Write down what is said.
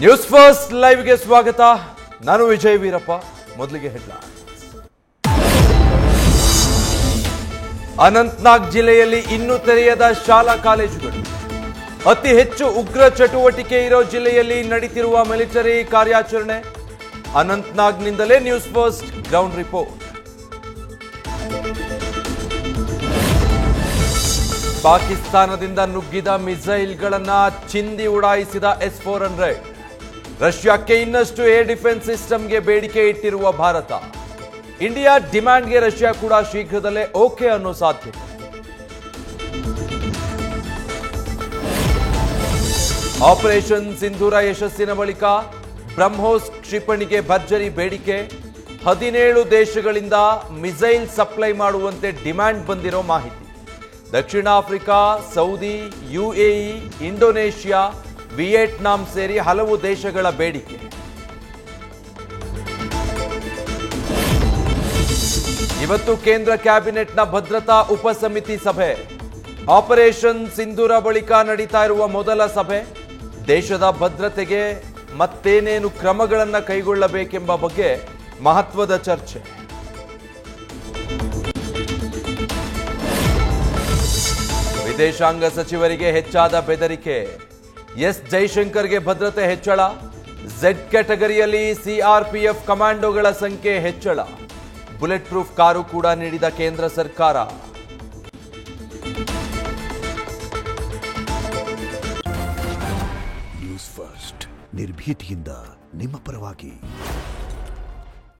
News first ಲೈವ್ಗೆ ಸ್ವಾಗತ. ನಾನು ವಿಜಯ್ ವೀರಪ್ಪ. ಮೊದಲಿಗೆ ಹೆಡ್ಲೈನ್ಸ್. ಅನಂತನಾಗ್ ಜಿಲ್ಲೆಯಲ್ಲಿ ಇನ್ನೂ ತೆರೆಯದ ಶಾಲಾ ಕಾಲೇಜುಗಳು. ಅತಿ ಹೆಚ್ಚು ಉಗ್ರ ಚಟುವಟಿಕೆ ಇರೋ ಜಿಲ್ಲೆಯಲ್ಲಿ ನಡೀತಿರುವ ಮಿಲಿಟರಿ ಕಾರ್ಯಾಚರಣೆ. ಅನಂತನಾಗ್ನಿಂದಲೇ ನ್ಯೂಸ್ ಫಸ್ಟ್ ಗ್ರೌಂಡ್ ರಿಪೋರ್ಟ್. ಪಾಕಿಸ್ತಾನದಿಂದ ನುಗ್ಗಿದ ಮಿಸೈಲ್ಗಳನ್ನ ಚಿಂದಿ ಉಡಾಯಿಸಿದ S-400. ರಷ್ಯಾಕ್ಕೆ ಇನ್ನಷ್ಟು ಏರ್ ಡಿಫೆನ್ಸ್ ಸಿಸ್ಟಮ್ಗೆ ಬೇಡಿಕೆ ಇಟ್ಟಿರುವ ಭಾರತ. ಇಂಡಿಯಾ ಡಿಮ್ಯಾಂಡ್ಗೆ ರಷ್ಯಾ ಕೂಡ ಶೀಘ್ರದಲ್ಲೇ ಓಕೆ ಅನ್ನೋ ಸಾಧ್ಯತೆ. ಆಪರೇಷನ್ ಸಿಂಧೂರ ಯಶಸ್ಸಿನ ಬಳಿಕ ಬ್ರಹ್ಮೋಸ್ ಕ್ಷಿಪಣಿಗೆ ಭರ್ಜರಿ ಬೇಡಿಕೆ. 17 ದೇಶಗಳಿಂದ ಮಿಸೈಲ್ ಸಪ್ಲೈ ಮಾಡುವಂತೆ ಡಿಮ್ಯಾಂಡ್ ಬಂದಿರೋ ಮಾಹಿತಿ. ದಕ್ಷಿಣ Africa, Saudi, UAE, Indonesia, Vietnam ಸೇರಿ ಹಲವು ದೇಶಗಳ ಬೇಡಿಕೆ. ಇವತ್ತು ಕೇಂದ್ರ ಕ್ಯಾಬಿನೆಟ್ನ ಭದ್ರತಾ ಉಪಸಮಿತಿ ಸಭೆ. ಆಪರೇಷನ್ ಸಿಂಧೂರ ಬಳಿಕ ನಡೀತಾ ಇರುವ ಮೊದಲ ಸಭೆ. ದೇಶದ ಭದ್ರತೆಗೆ ಮತ್ತೇನೇನು ಕ್ರಮಗಳನ್ನು ಕೈಗೊಳ್ಳಬೇಕೆಂಬ ಬಗ್ಗೆ ಮಹತ್ವದ ಚರ್ಚೆ. ವಿದೇಶಾಂಗ ಸಚಿವರಿಗೆ ಹೆಚ್ಚಾದ ಬೆದರಿಕೆ. ಎಸ್ ಜೈಶಂಕರ್ಗೆ ಭದ್ರತೆ ಹೆಚ್ಚಳ. ಝೆಡ್ ಕ್ಯಾಟಗರಿಯಲ್ಲಿ CRPF ಕಮಾಂಡೋಗಳ ಸಂಖ್ಯೆ ಹೆಚ್ಚಳ. ಬುಲೆಟ್ ಪ್ರೂಫ್ ಕಾರು ಕೂಡ ನೀಡಿದ ಕೇಂದ್ರ ಸರ್ಕಾರ. ನ್ಯೂಸ್ ಫಸ್ಟ್ ನಿರ್ಭೀತಿಯಿಂದ ನಿಮ್ಮ ಪರವಾಗಿ.